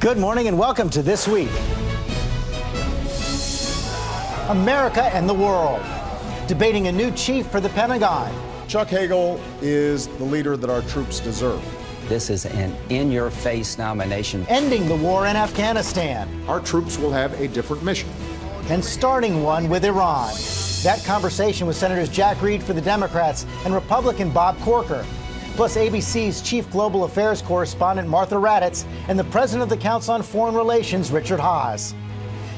Good morning and welcome to This Week. America and the world, debating a new chief for the Pentagon. Chuck Hagel is the leader that our troops deserve. This is an in-your-face nomination. Ending the war in Afghanistan. Our troops will have a different mission. And starting one with Iran. That conversation with Senators Jack Reed for the Democrats and Republican Bob Corker. Plus ABC's chief global affairs correspondent Martha Raddatz and the president of the Council on Foreign Relations, Richard Haass.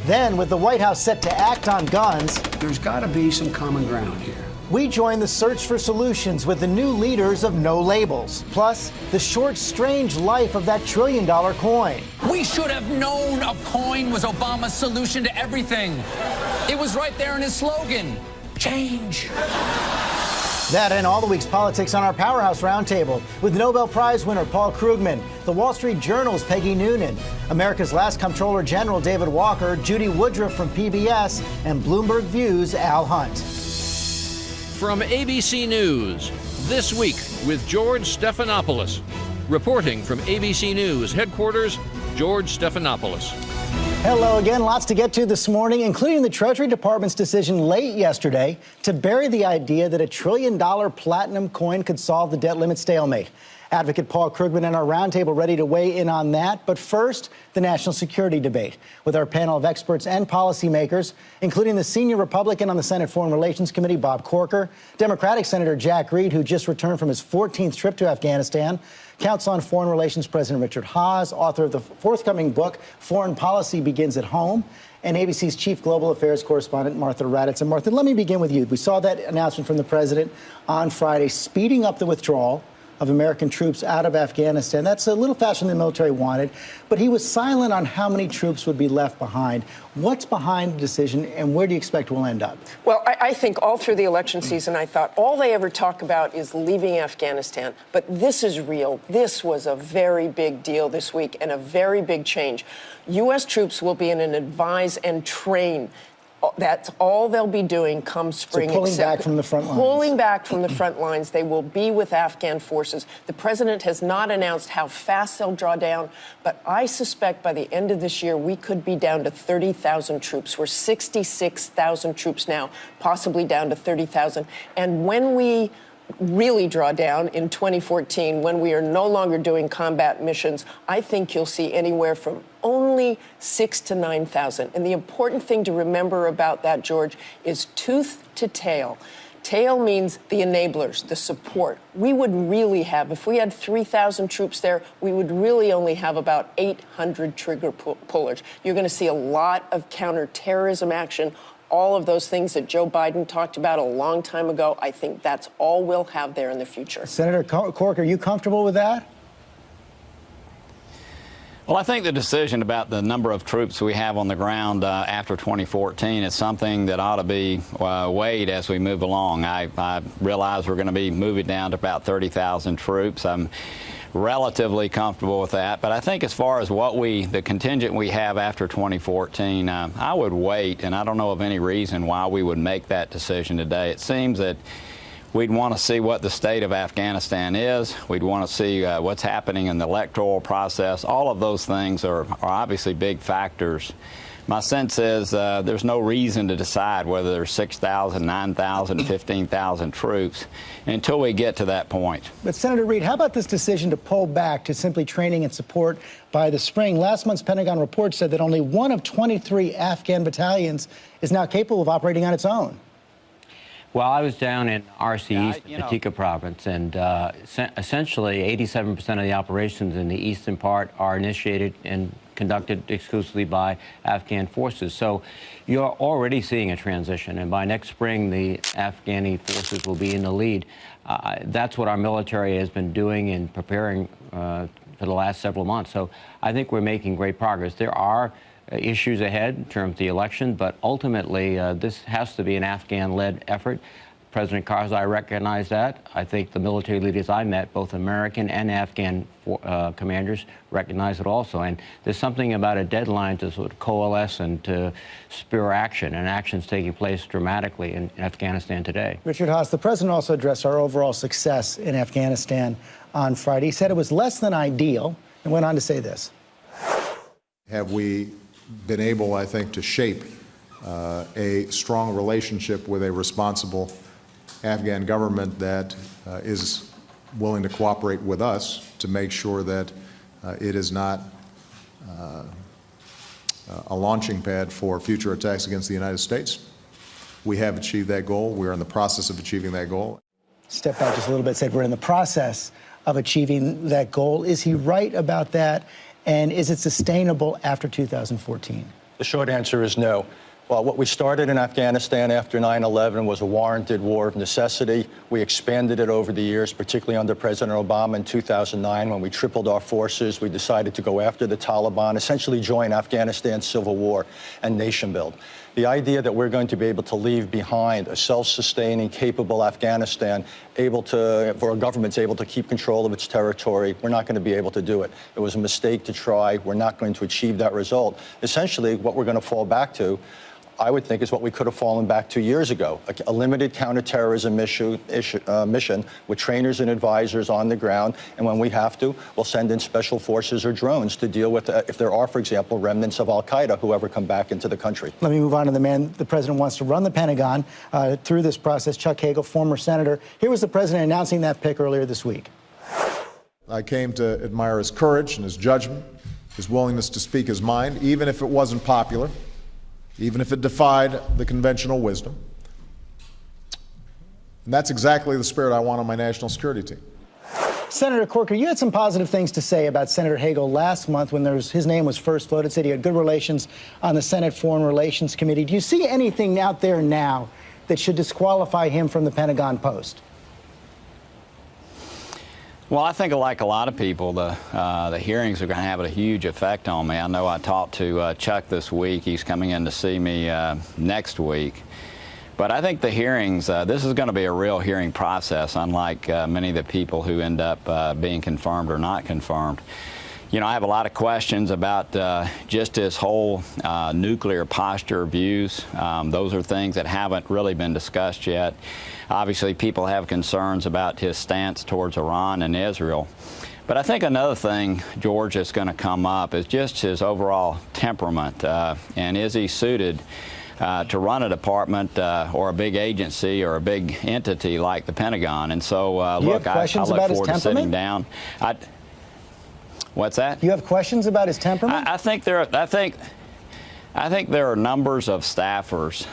Then, with the White House set to act on guns, there's got to be some common ground here. We join the search for solutions with the new leaders of No Labels. Plus, the short, strange life of that $1 trillion coin. We should have known a coin was Obama's solution to everything. It was right there in his slogan, change. That and all the week's politics on our Powerhouse Roundtable with Nobel Prize winner Paul Krugman, the Wall Street Journal's Peggy Noonan, America's last Comptroller General David Walker, Judy Woodruff from PBS, and Bloomberg View's Al Hunt. From ABC News, This Week with George Stephanopoulos. Reporting from ABC News headquarters, George Stephanopoulos. Hello again. Lots to get to this morning, including the Treasury Department's decision late yesterday to bury the idea that $1 trillion platinum coin could solve the debt limit stalemate. Advocate Paul Krugman and our roundtable ready to weigh in on that. But first, the national security debate with our panel of experts and policymakers, including the senior Republican on the Senate Foreign Relations Committee, Bob Corker, Democratic Senator Jack Reed, who just returned from his 14th trip to Afghanistan, Council on Foreign Relations President Richard Haass, author of the forthcoming book, Foreign Policy Begins at Home, and ABC's chief global affairs correspondent, Martha Raddatz. And Martha, let me begin with you. We saw that announcement from the president on Friday, speeding up the withdrawal of American troops out of Afghanistan. That's a little faster than the military wanted, but he was silent on how many troops would be left behind. What's behind the decision, and where do you expect we'll end up? Well, I think all through the election season, I thought all they ever talk about is leaving Afghanistan. But this is real. This was a very big deal this week and a very big change. U.S. troops will be in an advise and train. That's all they'll be doing come spring. So pulling back from the front lines. Pulling back from the front lines. They will be with Afghan forces. The president has not announced how fast they'll draw down, but I suspect by the end of this year, we could be down to 30,000 troops. We're 66,000 troops now, possibly down to 30,000. And when we really draw down in 2014, when we are no longer doing combat missions, I think you'll see anywhere from only 6,000 to 9,000. And the important thing to remember about that, George, is tooth to tail. Tail means the enablers, the support. We would really have, if we had 3,000 troops there, we would really only have about 800 trigger pullers. You're going to see a lot of counterterrorism action. All of those things that Joe Biden talked about a long time ago, I think that's all we'll have there in the future. Senator Corker, are you comfortable with that? Well, I think the decision about the number of troops we have on the ground after 2014 is something that ought to be weighed as we move along. I realize we're going to be moving down to about 30,000 troops. I'm relatively comfortable with that. But I think as far as the contingent we have after 2014, I would wait, and I don't know of any reason why we would make that decision today. It seems that we'd want to see what the state of Afghanistan is. We'd want to see what's happening in the electoral process. All of those things are obviously big factors. My sense is there's no reason to decide whether there's 6,000, 9,000, 15,000 troops until we get to that point. But Senator Reed, how about this decision to pull back to simply training and support by the spring? Last month's Pentagon report said that only one of 23 Afghan battalions is now capable of operating on its own. Well, I was down in RC East, Patika province, and essentially 87% of the operations in the eastern part are initiated and conducted exclusively by Afghan forces. So you're already seeing a transition, and by next spring, the Afghani forces will be in the lead. That's what our military has been doing and preparing for the last several months. So I think we're making great progress. There are issues ahead in terms of the election, but ultimately this has to be an Afghan-led effort. President Karzai recognized that. I think the military leaders I met, both American and Afghan commanders, recognize it also. And there's something about a deadline to sort of coalesce and to spur action, and action's taking place dramatically in Afghanistan today. Richard Haass, the president also addressed our overall success in Afghanistan on Friday. He said it was less than ideal and went on to say this. Have we been able, I think, to shape a strong relationship with a responsible Afghan government that is willing to cooperate with us to make sure that it is not a launching pad for future attacks against the United States. We have achieved that goal. We are in the process of achieving that goal. Step back just a little bit, said we're in the process of achieving that goal. Is he right about that? And is it sustainable after 2014? The short answer is no. Well, what we started in Afghanistan after 9/11 was a warranted war of necessity. We expanded it over the years, particularly under President Obama in 2009, when we tripled our forces. We decided to go after the Taliban, essentially join Afghanistan's civil war and nation build. The idea that we're going to be able to leave behind a self-sustaining, capable Afghanistan, where a government's able to keep control of its territory, we're not going to be able to do it. It was a mistake to try. We're not going to achieve that result. Essentially, what we're going to fall back to, I would think, is what we could have fallen back 2 years ago, a limited counterterrorism mission with trainers and advisors on the ground. And when we have to, we'll send in special forces or drones to deal with, if there are, for example, remnants of al-Qaeda who ever come back into the country. Let me move on to the man the president wants to run the Pentagon through this process, Chuck Hagel, former senator. Here was the president announcing that pick earlier this week. I came to admire his courage and his judgment, his willingness to speak his mind, even if it wasn't popular, even if it defied the conventional wisdom. And that's exactly the spirit I want on my national security team. Senator Corker, you had some positive things to say about Senator Hagel last month when his name was first floated. Said he had good relations on the Senate Foreign Relations Committee. Do you see anything out there now that should disqualify him from the Pentagon post? Well, I think, like a lot of people, the hearings are going to have a huge effect on me. I know I talked to Chuck this week. He's coming in to see me next week. But I think the hearings, this is going to be a real hearing process, unlike many of the people who end up being confirmed or not confirmed. You know, I have a lot of questions about just his whole nuclear posture views. Those are things that haven't really been discussed yet. Obviously, people have concerns about his stance towards Iran and Israel. But I think another thing, George, that's going to come up is just his overall temperament. And is he suited to run a department or a big agency or a big entity like the Pentagon? And so, look, I look forward to sitting down. What's that? You have questions about his temperament? I think there are numbers of staffers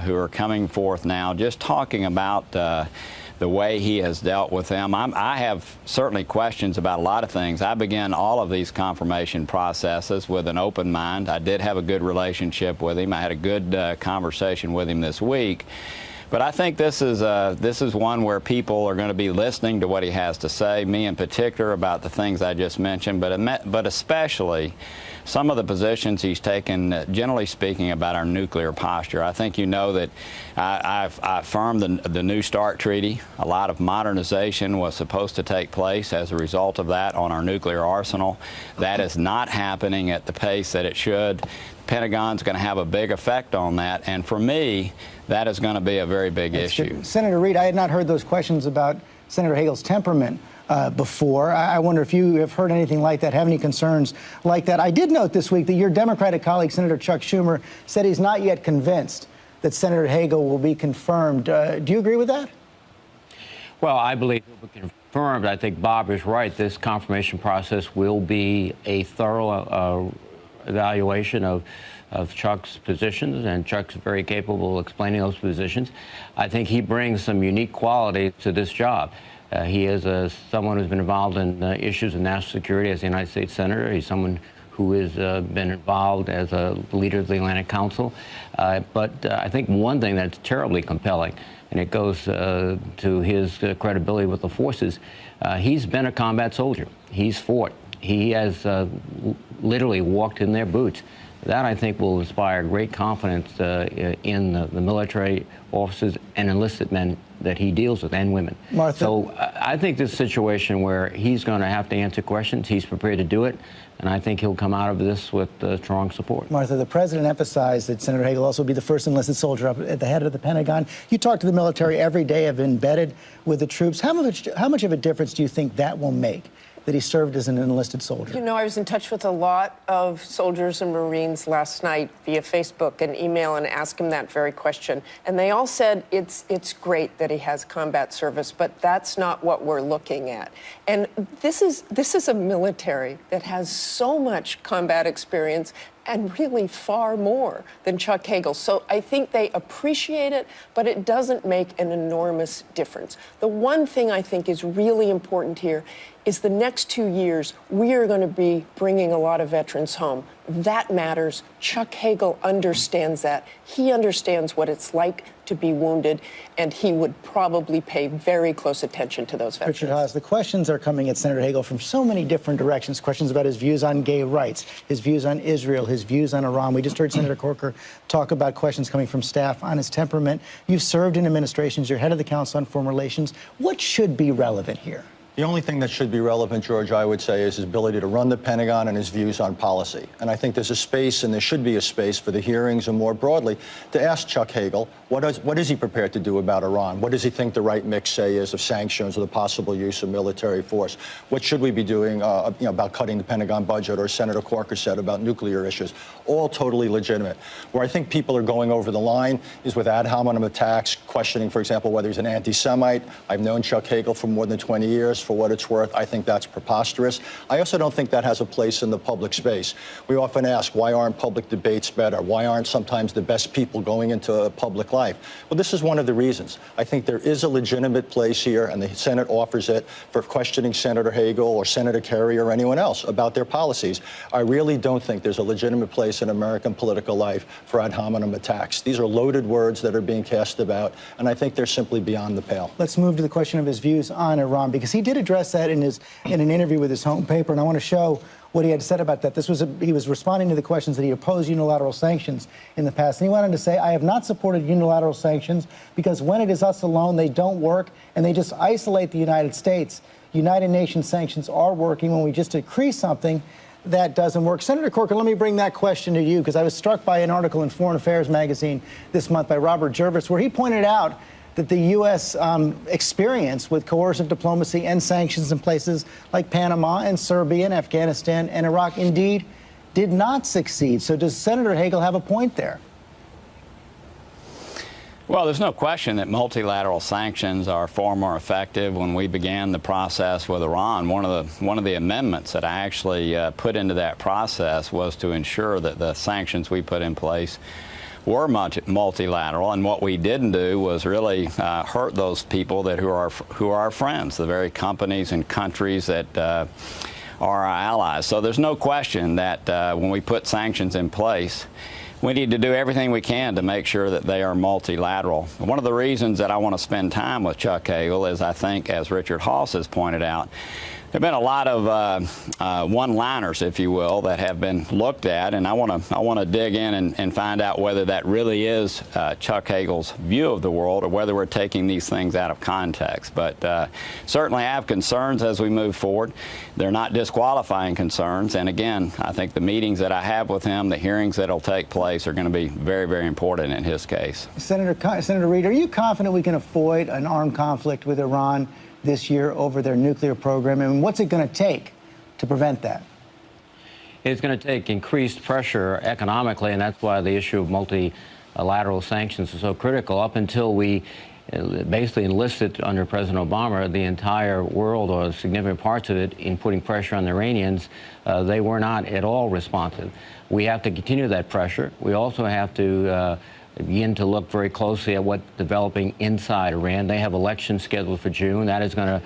who are coming forth now just talking about the way he has dealt with them. I have certainly questions about a lot of things. I began all of these confirmation processes with an open mind. I did have a good relationship with him. I had a good conversation with him this week. But I think this is one where people are going to be listening to what he has to say, me in particular, about the things I just mentioned, but especially some of the positions he's taken, generally speaking, about our nuclear posture. I think you know that I affirmed the New START treaty. A lot of modernization was supposed to take place as a result of that on our nuclear arsenal. That is not happening at the pace that it should. Pentagon's going to have a big effect on that, and for me, that is going to be a very big issue. Senator Reid, I had not heard those questions about Senator Hagel's temperament before. I wonder if you have heard anything like that, have any concerns like that. I did note this week that your Democratic colleague, Senator Chuck Schumer, said he's not yet convinced that Senator Hagel will be confirmed. Do you agree with that? Well, I believe it will be confirmed. I think Bob is right. This confirmation process will be a thorough evaluation of Chuck's positions, and Chuck's very capable of explaining those positions. I think he brings some unique qualities to this job. He is someone who's been involved in issues of national security as a United States Senator. He's someone who has been involved as a leader of the Atlantic Council. But I think one thing that's terribly compelling, and it goes to his credibility with the forces, he's been a combat soldier. He's fought. He has literally walked in their boots. That, I think, will inspire great confidence in the military officers and enlisted men that he deals with, and women. Martha. So I think this situation where he's going to have to answer questions, he's prepared to do it, and I think he'll come out of this with strong support. Martha, the president emphasized that Senator Hagel also will be the first enlisted soldier up at the head of the Pentagon. You talk to the military every day, have been embedded with the troops. How much of a difference do you think that will make that he served as an enlisted soldier? You know, I was in touch with a lot of soldiers and Marines last night via Facebook and email and asked him that very question. And they all said it's great that he has combat service, but that's not what we're looking at. And this is a military that has so much combat experience and really far more than Chuck Hagel. So I think they appreciate it, but it doesn't make an enormous difference. The one thing I think is really important here is the next 2 years, we are going to be bringing a lot of veterans home. That matters. Chuck Hagel understands that. He understands what it's like to be wounded, and he would probably pay very close attention to those veterans. Richard Haass, the questions are coming at Senator Hagel from so many different directions. Questions about his views on gay rights, his views on Israel, his views on Iran. We just heard Senator Corker talk about questions coming from staff on his temperament. You've served in administrations. You're head of the Council on Foreign Relations. What should be relevant here? The only thing that should be relevant, George, I would say, is his ability to run the Pentagon and his views on policy. And I think there's a space, and there should be a space for the hearings and more broadly to ask Chuck Hagel, what is he prepared to do about Iran? What does he think the right mix, say, is of sanctions or the possible use of military force? What should we be doing about cutting the Pentagon budget, or Senator Corker said about nuclear issues? All totally legitimate. Where I think people are going over the line is with ad hominem attacks, questioning, for example, whether he's an anti-Semite. I've known Chuck Hagel for more than 20 years. For what it's worth, I think that's preposterous. I also don't think that has a place in the public space. We often ask, why aren't public debates better? Why aren't sometimes the best people going into public life? Well, this is one of the reasons. I think there is a legitimate place here, and the Senate offers it, for questioning Senator Hagel or Senator Kerry or anyone else about their policies. I really don't think there's a legitimate place in American political life for ad hominem attacks. These are loaded words that are being cast about, and I think they're simply beyond the pale. Let's move to the question of his views on Iran, because he did address that in an interview with his home paper, and I want to show what he had said about that. He was responding to the questions that he opposed unilateral sanctions in the past, and he went on to say, I have not supported unilateral sanctions because when it is us alone, they don't work, and they just isolate the United States. United Nations sanctions are working when we just decree something that doesn't work. Senator Corker, let me bring that question to you, because I was struck by an article in Foreign Affairs magazine this month by Robert Jervis, where he pointed out that the U.S. experience with coercive diplomacy and sanctions in places like Panama and Serbia and Afghanistan and Iraq indeed did not succeed. So does Senator Hagel have a point there? Well, there's no question that multilateral sanctions are far more effective. When we began the process with Iran, one of the amendments that I actually put into that process was to ensure that the sanctions we put in place were multilateral, and what we didn't do was really hurt those people who are our friends, the very companies and countries that are our allies. So there's no question that when we put sanctions in place, we need to do everything we can to make sure that they are multilateral. One of the reasons that I want to spend time with Chuck Hagel is, I think, as Richard Haass has pointed out, there have been a lot of one-liners, if you will, that have been looked at, and I want to dig in and find out whether that really is Chuck Hagel's view of the world, or whether we're taking these things out of context. But certainly I have concerns as we move forward. They're not disqualifying concerns, and again, I think the meetings that I have with him, the hearings that will take place, are going to be very, very important in his case. Senator Reid, are you confident we can avoid an armed conflict with Iran this year over their nuclear program, and what's it going to take to prevent that? It's going to take increased pressure economically, and that's why the issue of multilateral sanctions is so critical. Up until we basically enlisted under President Obama the entire world, or significant parts of it, in putting pressure on the Iranians, they were not at all responsive. We have to continue that pressure. We also have to begin to look very closely at what's developing inside Iran. They have elections scheduled for June. That is going to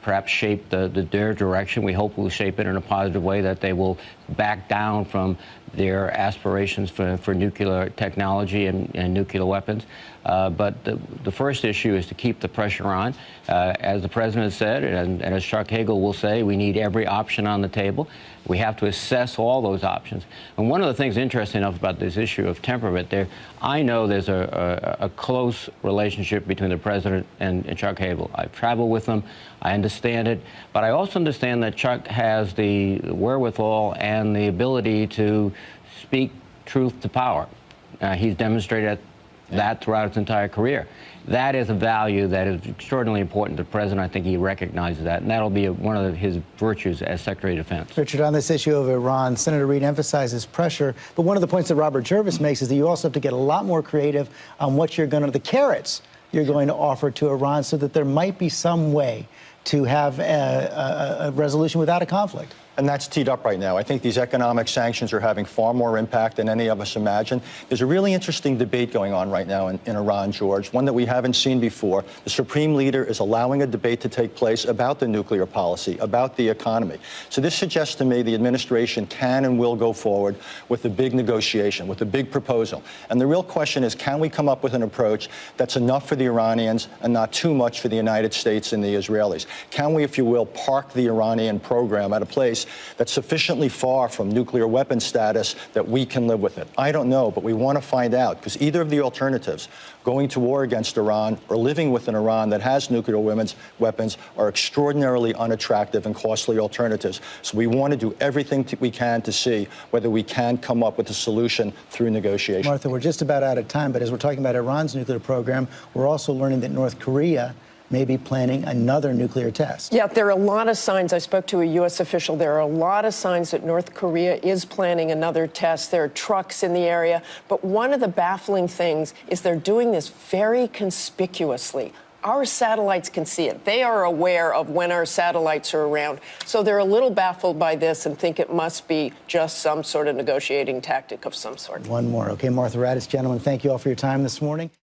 perhaps shape their direction. We hope we'll shape it in a positive way, that they will back down from their aspirations for nuclear technology and nuclear weapons. But the first issue is to keep the pressure on. As the president said, and as Chuck Hagel will say, we need every option on the table. We have to assess all those options. And one of the things interesting enough about this issue of temperament, I know there's a close relationship between the president and Chuck Hagel. I've traveled with them. I understand it. But I also understand that Chuck has the wherewithal and the ability to speak truth to power. He's demonstrated that throughout its entire career. That is a value that is extraordinarily important to the president. I think he recognizes that, and that'll be one of his virtues as Secretary of Defense. Richard, on this issue of Iran, Senator Reid emphasizes pressure, but one of the points that Robert Jervis makes is that you also have to get a lot more creative on what you're going to, the carrots you're going to offer to Iran, so that there might be some way to have a resolution without a conflict. And that's teed up right now. I think these economic sanctions are having far more impact than any of us imagine. There's a really interesting debate going on right now in Iran, George, one that we haven't seen before. The supreme leader is allowing a debate to take place about the nuclear policy, about the economy. So this suggests to me the administration can and will go forward with a big negotiation, with a big proposal. And the real question is, can we come up with an approach that's enough for the Iranians and not too much for the United States and the Israelis? Can we, if you will, park the Iranian program at a place that's sufficiently far from nuclear weapon status that we can live with it? I don't know, but we want to find out, because either of the alternatives, going to war against Iran or living with an Iran that has nuclear weapons, are extraordinarily unattractive and costly alternatives. So we want to do everything we can to see whether we can come up with a solution through negotiation. Martha, we're just about out of time, but as we're talking about Iran's nuclear program, we're also learning that North Korea may be planning another nuclear test. Yeah, there are a lot of signs. I spoke to a U.S. official. There are a lot of signs that North Korea is planning another test. There are trucks in the area. But one of the baffling things is they're doing this very conspicuously. Our satellites can see it. They are aware of when our satellites are around. So they're a little baffled by this and think it must be just some sort of negotiating tactic of some sort. One more. Okay, Martha Raddatz, gentlemen, thank you all for your time this morning.